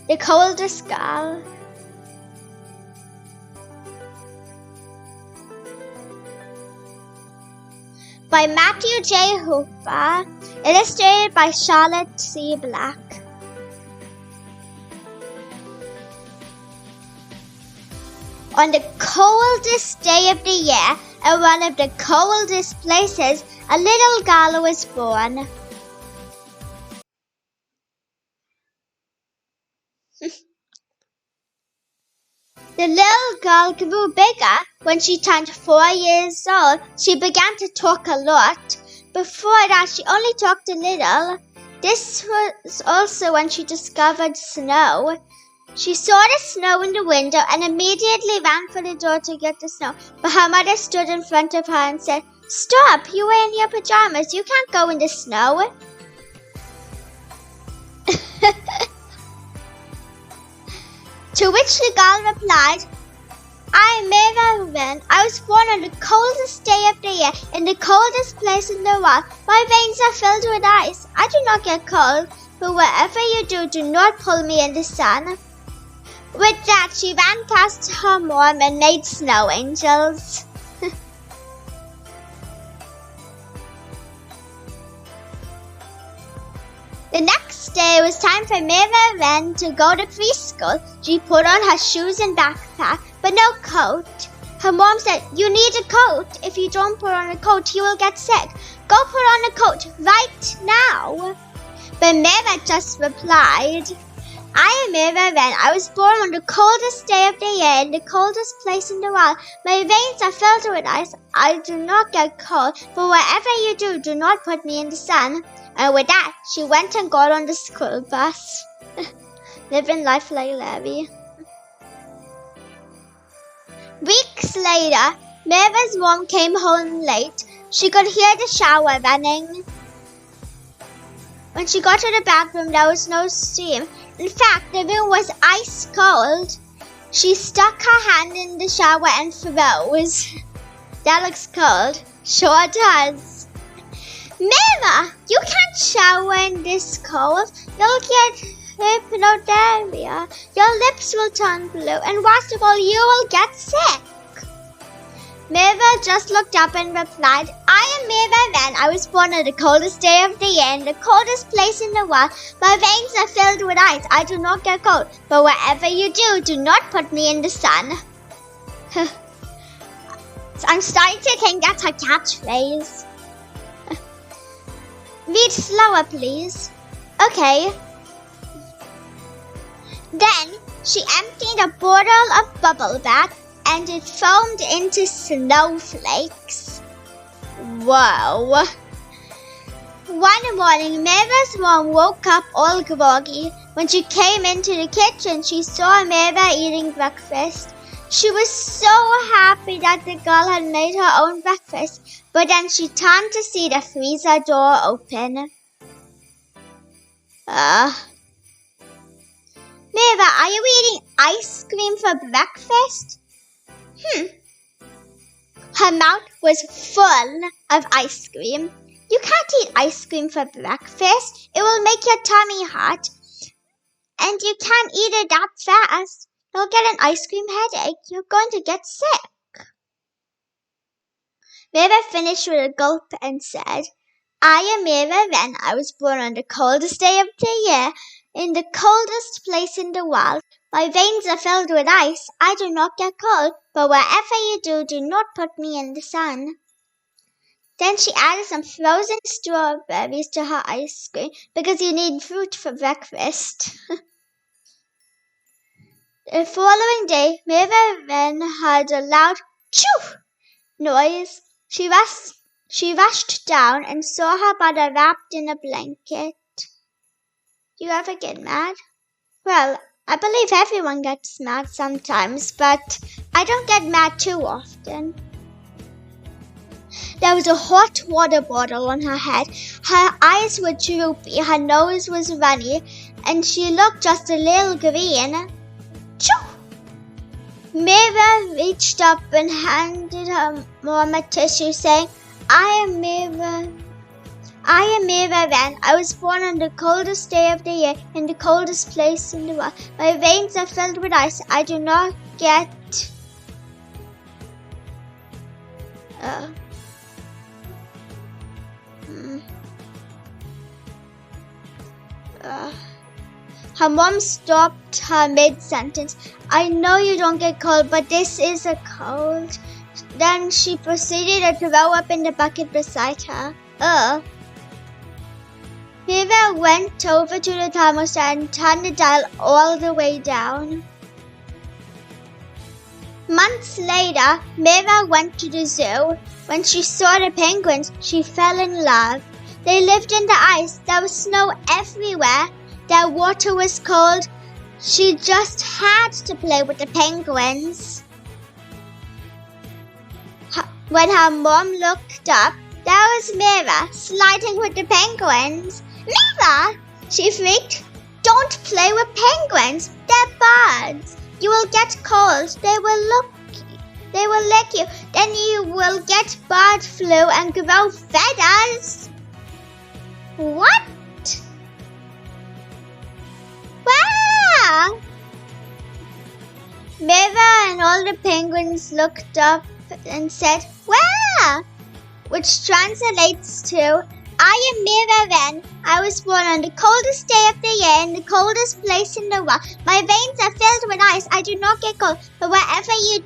The Coldest Girl. By Matthew J. Hooper, illustrated by Charlotte C. Black. On the coldest day of the year, in one of the coldest places, a little girl was born. The little girl grew bigger. When she turned 4 years old, she began to talk a lot. Before that, she only talked a little. This was also when she discovered snow. She saw the snow in the window and immediately ran for the door to get the snow. But her mother stood in front of her and said, "Stop, you were in your pajamas. You can't go in the snow." To which the girl replied, "I'm Mary. I was born on the coldest day of the year, in the coldest place in the world. My veins are filled with ice. I do not get cold, but whatever you do, do not pull me in the sun." With that, she ran past her mom and made snow angels. The next day, it was time for Mary Wren to go to preschool. She put on her shoes and backpack, but no coat. Her mom said, "You need a coat. If you don't put on a coat, you will get sick. Go put on a coat right now." But Mary just replied, "I am Mary Wren. I was born on the coldest day of the year, in the coldest place in the world. My veins are filled with ice. I do not get cold, but whatever you do, do not put me in the sun." And with that, she went and got on the school bus. Living life like Larry. Weeks later, Mary's mom came home late. She could hear the shower running. When she got to the bathroom, there was no steam. In fact, the room was ice cold. She stuck her hand in the shower and froze. "That looks cold." "Sure does." "Mira, you can't shower in this cold. You'll get hypothermia. Your lips will turn blue, and worst of all, you will get sick." Mira just looked up and replied, "I am Mira Wren. I was born on the coldest day of the year, in the coldest place in the world. My veins are filled with ice. I do not get cold, but whatever you do, do not put me in the sun." I'm starting to think that's her catchphrase. Read slower, please. Okay. Then she emptied a bottle of bubble bath and it foamed into snowflakes. Whoa. One morning, Mira's mom woke up all groggy. When she came into the kitchen, she saw Mira eating breakfast. She was so happy that the girl had made her own breakfast, but then she turned to see the freezer door open. Mira, are you eating ice cream for breakfast? Her mouth was full of ice cream. You can't eat ice cream for breakfast. It will make your tummy hot. And you can't eat it that fast. You'll get an ice cream headache. You're going to get sick. Mira finished with a gulp and said, "I am Mira Wren. I was born on the coldest day of the year, in the coldest place in the world. My veins are filled with ice. I do not get cold, but whatever you do, do not put me in the sun." Then she added some frozen strawberries to her ice cream because you need fruit for breakfast. The following day, Mira Wren heard a loud "choo" noise. She rushed down and saw her mother wrapped in a blanket. You ever get mad? Well, I believe everyone gets mad sometimes, but I don't get mad too often. There was a hot water bottle on her head. Her eyes were droopy, her nose was runny, and she looked just a little green. Choo! Mira reached up and handed her mom a tissue, saying, I am Mira I am Mira Wren. I was born on the coldest day of the year in the coldest place in the world. My veins are filled with ice. I do not get... Her mom stopped her mid-sentence. I know you don't get cold, but this is a cold. Then she proceeded to throw up in the bucket beside her. Mira went over to the thermostat and turned the dial all the way down. Months later, Mira went to the zoo. When she saw the penguins, she fell in love. They lived in the ice. There was snow everywhere. Their water was cold. She just had to play with the penguins. When her mom looked up, there was Mira sliding with the penguins. Mira! She shrieked. Don't play with penguins. They're birds. You will get cold. They will lick you. Then you will get bird flu and grow feathers. What? Wow! Mira and all the penguins looked up and said, "Wow!" which translates to, I am Mira Wren. I was born on the coldest day of the year in the coldest place in the world. My veins are filled with ice. I do not get cold, but whatever you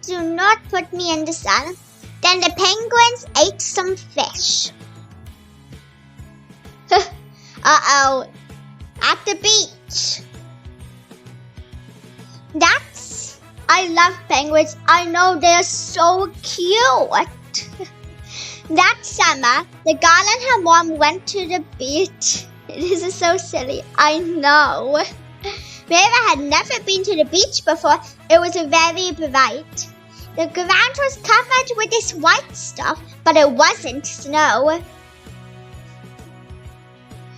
do not put me in the sun. Then the penguins ate some fish. Uh-oh. At the beach. I love penguins. I know they're so cute. That summer, the girl and her mom went to the beach. This is so silly. I know. Mira had never been to the beach before. It was very bright. The ground was covered with this white stuff, but it wasn't snow.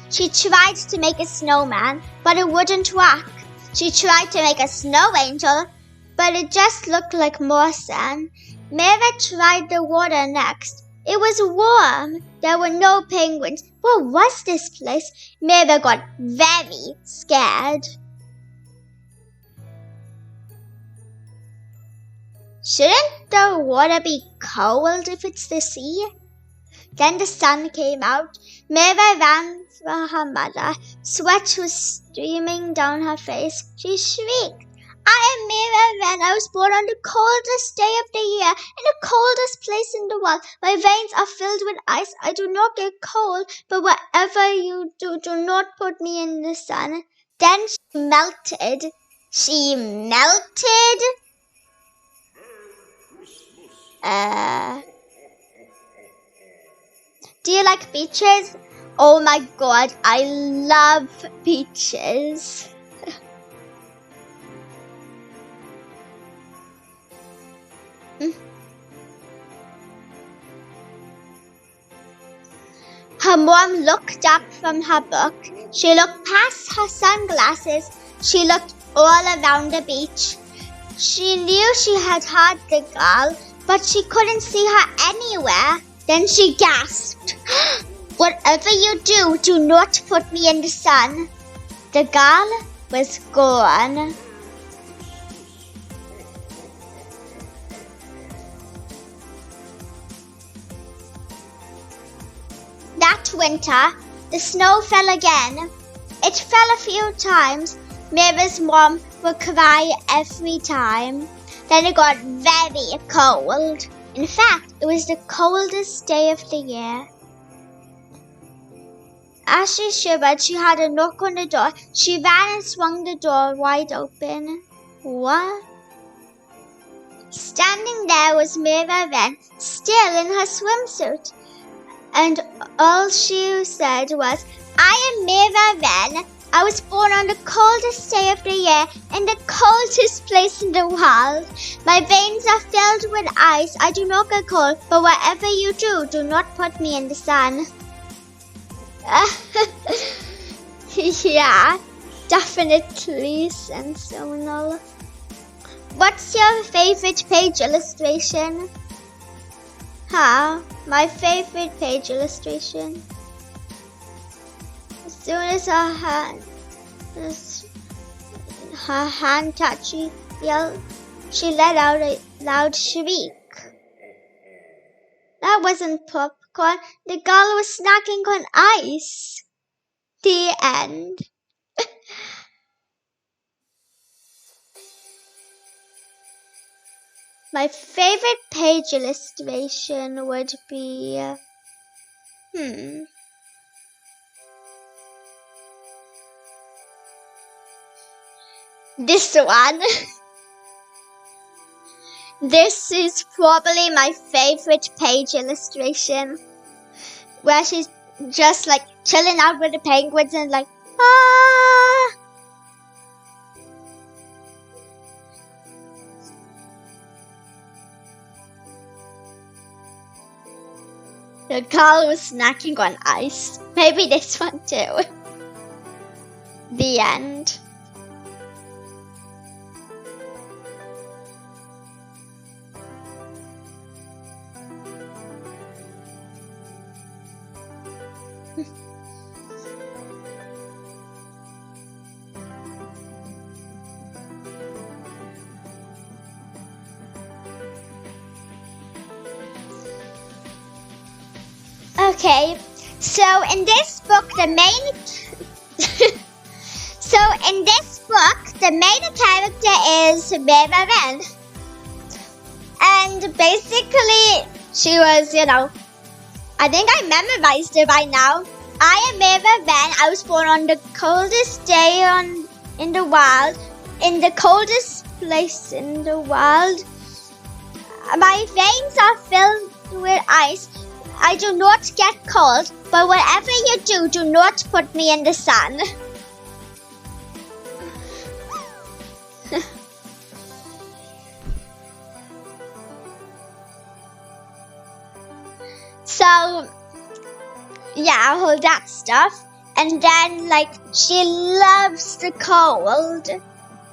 She tried to make a snowman, but it wouldn't work. She tried to make a snow angel, but it just looked like more sand. Mira tried the water next. It was warm. There were no penguins. What was this place? Mira got very scared. Shouldn't the water be cold if it's the sea? Then the sun came out. Mira ran for her mother. Sweat was streaming down her face. She shrieked, I am Mira Wren. I was born on the coldest day of the year in the coldest place in the world. My veins are filled with ice. I do not get cold, but whatever you do not put me in the sun. Then she melted. She melted? Do you like beaches? Oh my god, I love beaches. Her mom looked up from her book. She looked past her sunglasses. She looked all around the beach. She knew she had heard the girl, but she couldn't see her anywhere. Then she gasped, Whatever you do not put me in the sun. The girl was gone. That winter, the snow fell again. It fell a few times. Mira's mom would cry every time. Then it got very cold. In fact, it was the coldest day of the year. As she shivered, she had a knock on the door. She ran and swung the door wide open. What? Standing there was Mira Wren, still in her swimsuit. And all she said was, I am Mira Wren. I was born on the coldest day of the year in the coldest place in the world. My veins are filled with ice. I do not get cold, but whatever you do not put me in the sun. Yeah, definitely sensational. What's your favorite page illustration? My favorite page illustration soon as her hand touched Yell, she let out a loud shriek. That wasn't popcorn. The girl was snacking on ice. The end. My favorite page illustration would be, this one. This is probably my favorite page illustration, where she's just like chilling out with the penguins and like, ah. The girl was snacking on ice. Maybe this one too. The end. Okay, so in this book the main character is Mira. And basically she was, I think I memorized it by now. I am Mira. I was born on the coldest day in the world, in the coldest place in the world. My veins are filled with ice. I do not get cold, but whatever you do, do not put me in the sun. So, yeah, all that stuff. And then, she loves the cold.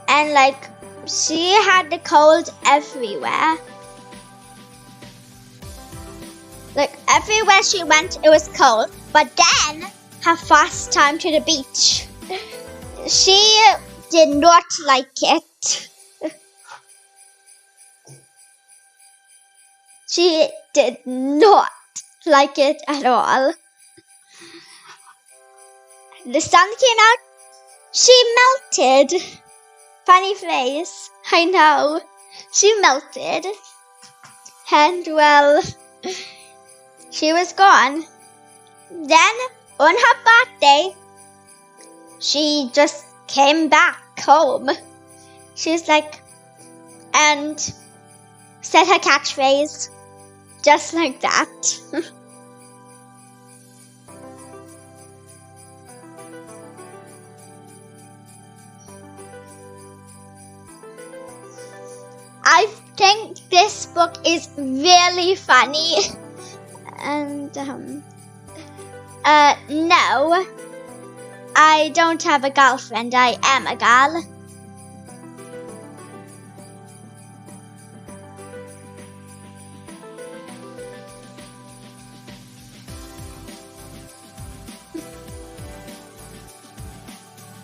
And, she had the cold everywhere. Everywhere she went, it was cold. But then, her first time to the beach, she did not like it. She did not like it at all. The sun came out, she melted. Funny face, I know. She melted. And well, she was gone. Then, on her birthday, she just came back home. She's and said her catchphrase, just like that. I think this book is really funny. And, no, I don't have a girlfriend. I am a girl.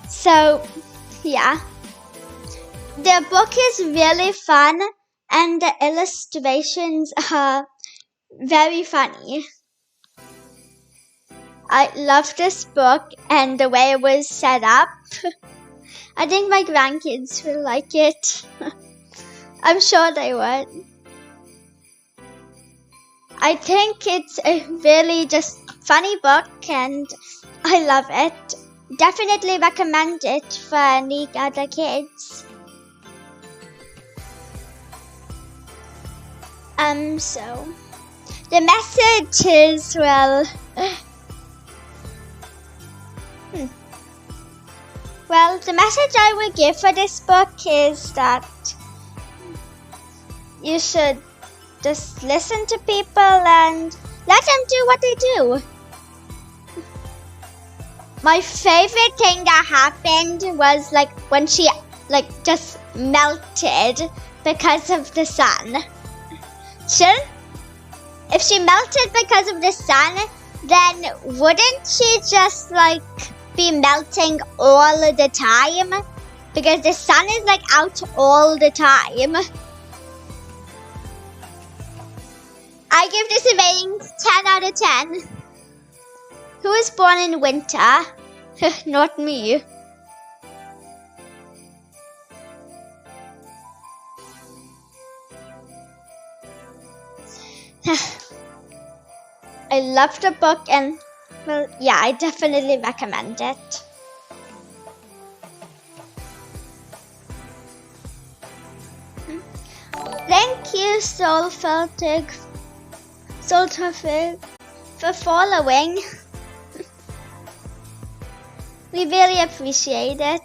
So, yeah. The book is really fun and the illustrations are very funny. I love this book and the way it was set up. I think my grandkids will like it. I'm sure they would. I think it's a really just funny book and I love it. Definitely recommend it for any other kids. So the message is, well, the message I would give for this book is that you should just listen to people and let them do what they do. My favorite thing that happened was when she just melted because of the sun. If she melted because of the sun, then wouldn't she just be melting all the time because the sun is like out all the time. I give this a rating 10 out of 10. Who was born in winter? Not me. I love the book and, well, yeah, I definitely recommend it. Thank you, Soulfiltig, for following. We really appreciate it.